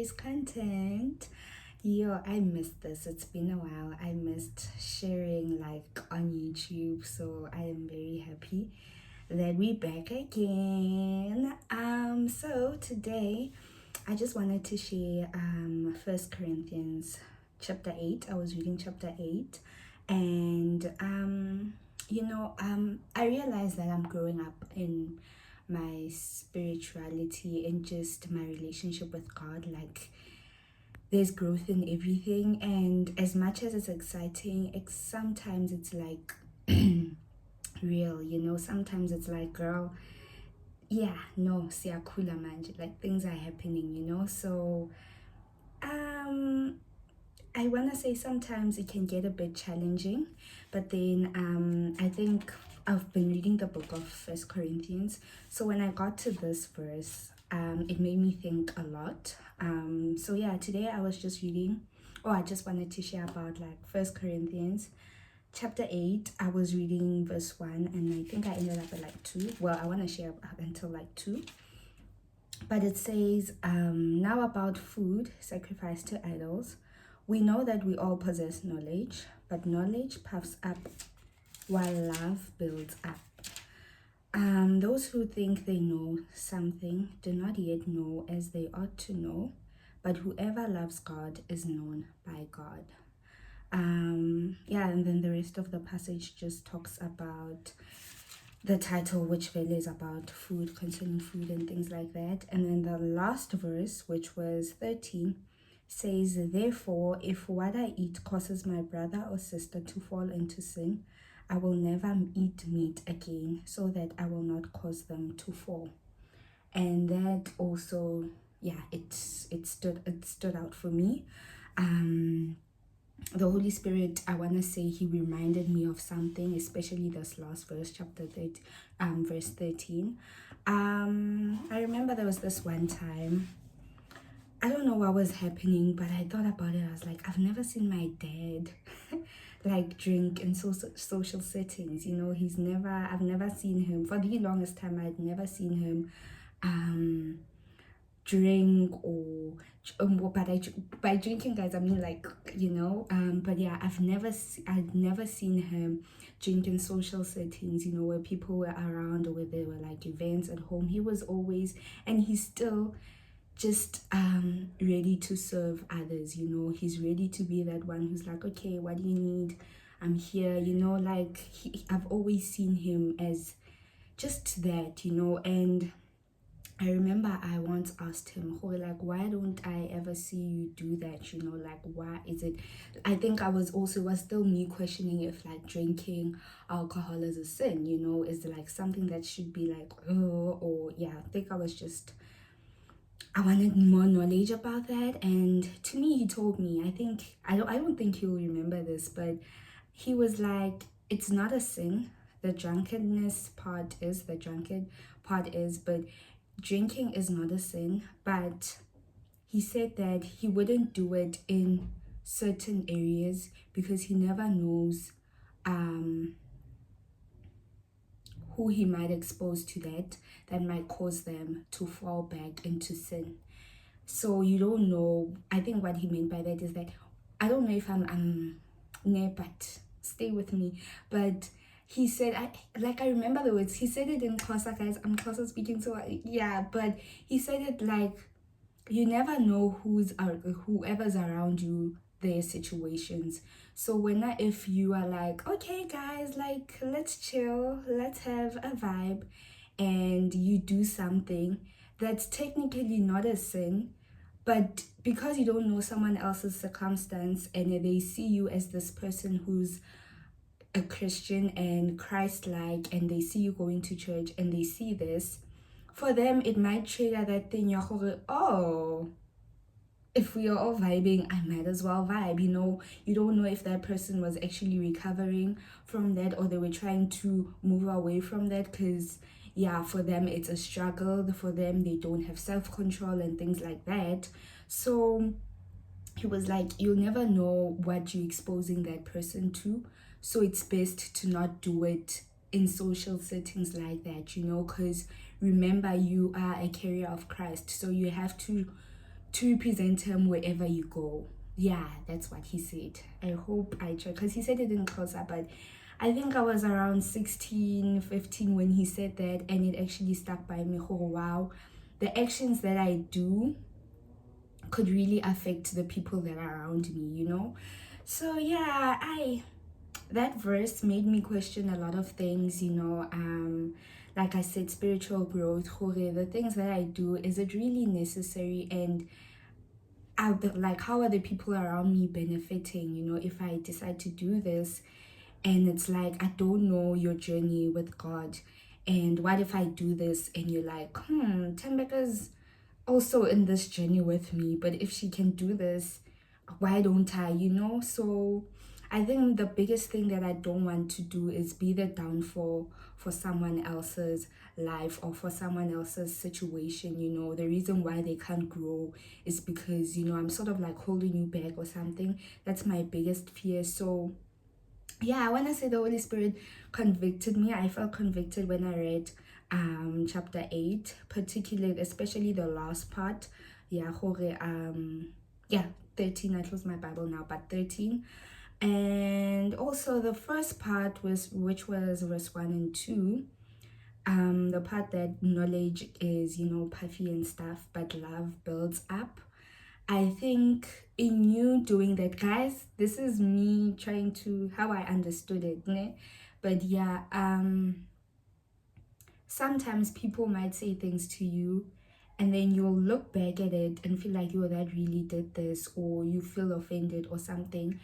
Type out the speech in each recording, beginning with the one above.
today's content. Yo, I missed this. It's been a while. I missed sharing like on YouTube, so I am very happy that we're back again. So today I just wanted to share First Corinthians chapter 8. I was reading chapter 8 and I realized that I'm growing up in my spirituality and just my relationship with God. Like there's growth in everything, and as much as it's exciting, sometimes it's like real, sometimes it's like, girl, yeah, no, siyakula manje, like things are happening, so I want to say sometimes it can get a bit challenging, but then I think I've been reading the book of First Corinthians. So when I got to this verse, it made me think a lot. So yeah, today I was just reading, I just wanted to share about like First Corinthians chapter 8. I was reading verse 1 and I think I ended up at like 2. Well, I want to share up until like 2. But it says, now about food sacrificed to idols. We know that we all possess knowledge, but knowledge puffs up while love builds up. Those who think they know something do not yet know as they ought to know, but whoever loves God is known by God. And then the rest of the passage just talks about the title, which really is about food, concerning food and things like that. And then the last verse, which was 13, says, therefore, if what I eat causes my brother or sister to fall into sin, I will never eat meat again, so that I will not cause them to fall. And that also, it stood out for me. The Holy Spirit, I want to say, he reminded me of something, especially this last verse, chapter 30, verse 13. I remember there was this one time, I don't know what was happening, but I thought about it. I was like, I've never seen my dad like drink in social settings. I've never seen him, for the longest time, I'd never seen him drink or by drinking, guys, I mean like, but yeah, I'd never seen him drink in social settings, where people were around or where there were like events at home. He was always, and he's still just ready to serve others. He's ready to be that one who's like, okay, what do you need? I'm here. Like I've always seen him as just that, and I remember I once asked him, like, why don't I ever see you do that? Like, why is it? I think was still me questioning if like drinking alcohol is a sin, is like something that should be like, I think I wanted more knowledge about that. And to me, he told me, I don't think he'll remember this, but he was like, it's not a sin. The drunkard part is, but drinking is not a sin. But he said that he wouldn't do it in certain areas because he never knows who he might expose to that might cause them to fall back into sin. So you don't know. I think what he meant by that is that I don't know if I'm but stay with me. But he said, I remember the words. He said it in Xhosa, guys. I'm Xhosa speaking, so but he said it like, you never know whoever's around you, their situations. So if you are like, okay guys, like let's chill, let's have a vibe, and you do something that's technically not a sin, but because you don't know someone else's circumstance and they see you as this person who's a Christian and Christ-like, and they see you going to church and they see this, for them it might trigger that thing, if we are all vibing, I might as well vibe. You don't know if that person was actually recovering from that or they were trying to move away from that, because for them it's a struggle. For them, they don't have self-control and things like that. So he was like, you'll never know what you're exposing that person to, so it's best to not do it in social settings like that, because remember, you are a carrier of Christ, so you have to to represent him wherever you go. Yeah, that's what he said. I hope I checked, because he said it in closer, but I think I was around 16, 15 when he said that, and it actually stuck by me. Oh, wow. The actions that I do could really affect the people that are around me, you know? So yeah, that verse made me question a lot of things, you know. Like I said, spiritual growth, the things that I do, is it really necessary? And like, how are the people around me benefiting, you know, if I decide to do this? And it's like, I don't know your journey with God, and what if I do this and you're like, Tembeka's also in this journey with me, but if she can do this, why don't I, you know? So I think the biggest thing that I don't want to do is be the downfall for someone else's life or for someone else's situation, you know. The reason why they can't grow is because, you know, I'm sort of like holding you back or something. That's my biggest fear. So yeah, I want to say the Holy Spirit convicted me. I felt convicted when I read chapter 8, particularly, especially the last part. Yeah, 13. I closed my Bible now, but 13. And also the first part was, which was verse 1 and 2. The part that knowledge is, you know, puffy and stuff, but love builds up. I think in you doing that, guys, this is me trying to, how I understood it, né? But yeah, sometimes people might say things to you, and then you'll look back at it and feel like, yo, that really did this, or you feel offended or something.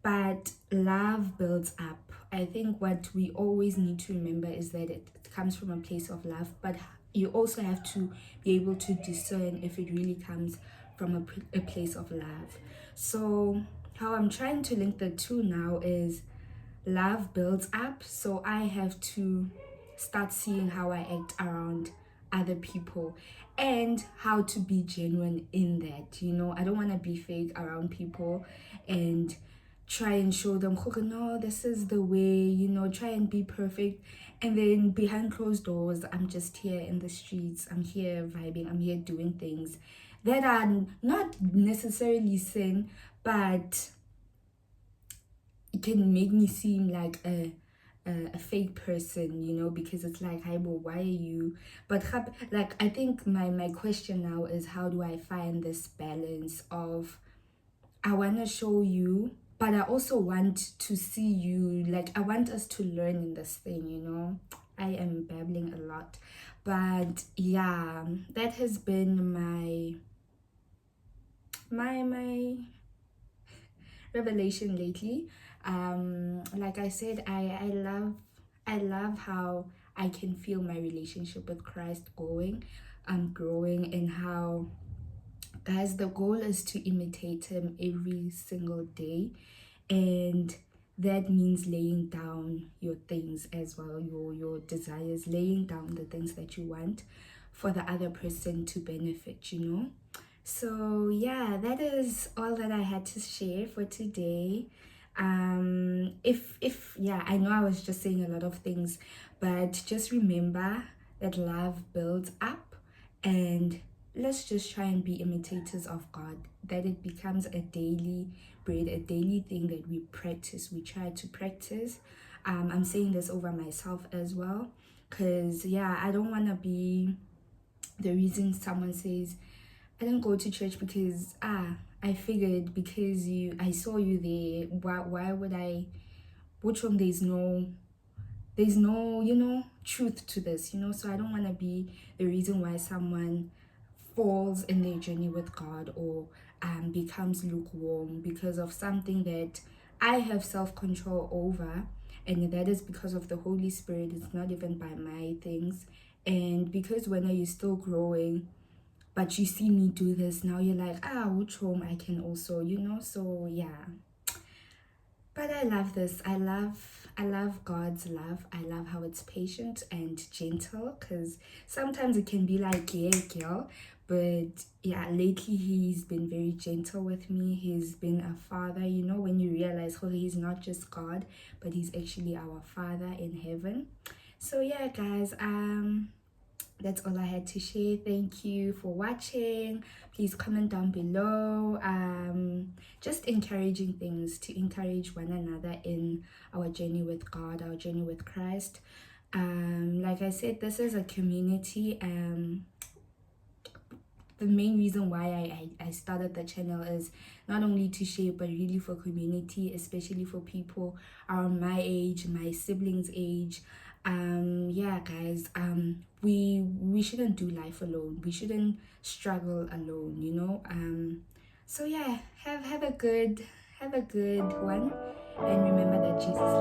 But love builds up. I think what we always need to remember is that it comes from a place of love, but you also have to be able to discern if it really comes from a place of love. So how I'm trying to link the two now is love builds up, so I have to start seeing how I act around other people and how to be genuine in that, you know. I don't want to be fake around people and try and show them, "Okay, no, this is the way," you know, try and be perfect, and then behind closed doors, I'm just here in the streets, I'm here vibing, I'm here doing things that are not necessarily sin, but it can make me seem like a fake person, you know, because it's like, hi, well, why are you? But like, I think my question now is, how do I find this balance of, I want to show you, but I also want to see you. Like, I want us to learn in this thing, you know. I am babbling a lot, but yeah, that has been my revelation lately. Like I said, I love how I can feel my relationship with Christ growing, and how, guys, the goal is to imitate him every single day, and that means laying down your things as well, your desires, laying down the things that you want for the other person to benefit, you know. So yeah, that is all that I had to share for today. If yeah, I know I was just saying a lot of things, but just remember that love builds up, and let's just try and be imitators of God, that it becomes a daily bread, a daily thing that we practice, we try to practice. I'm saying this over myself as well, because yeah, I don't want to be the reason someone says, I didn't go to church because I figured because I saw you there. Why would I? Which one? There's no, you know, truth to this, you know. So I don't want to be the reason why someone falls in their journey with God, or becomes lukewarm because of something that I have self-control over, and that is because of the Holy Spirit. It's not even by my things. And because when are you still growing, but you see me do this, now you're like, which home I can also, you know. So yeah, but I love this. I love God's love. I love how it's patient and gentle, because sometimes it can be like, yeah, girl, but yeah, lately he's been very gentle with me. He's been a father, you know, when you realize, oh, he's not just God, but he's actually our Father in heaven. So yeah, guys, that's all I had to share. Thank you for watching. Please comment down below. Just encouraging things to encourage one another in our journey with God, our journey with Christ. Like I said, this is a community. The main reason why I started the channel is not only to share, but really for community, especially for people around my age, my siblings age. Yeah, guys, we shouldn't do life alone. We shouldn't struggle alone, you know. So yeah, have a good one, and remember that Jesus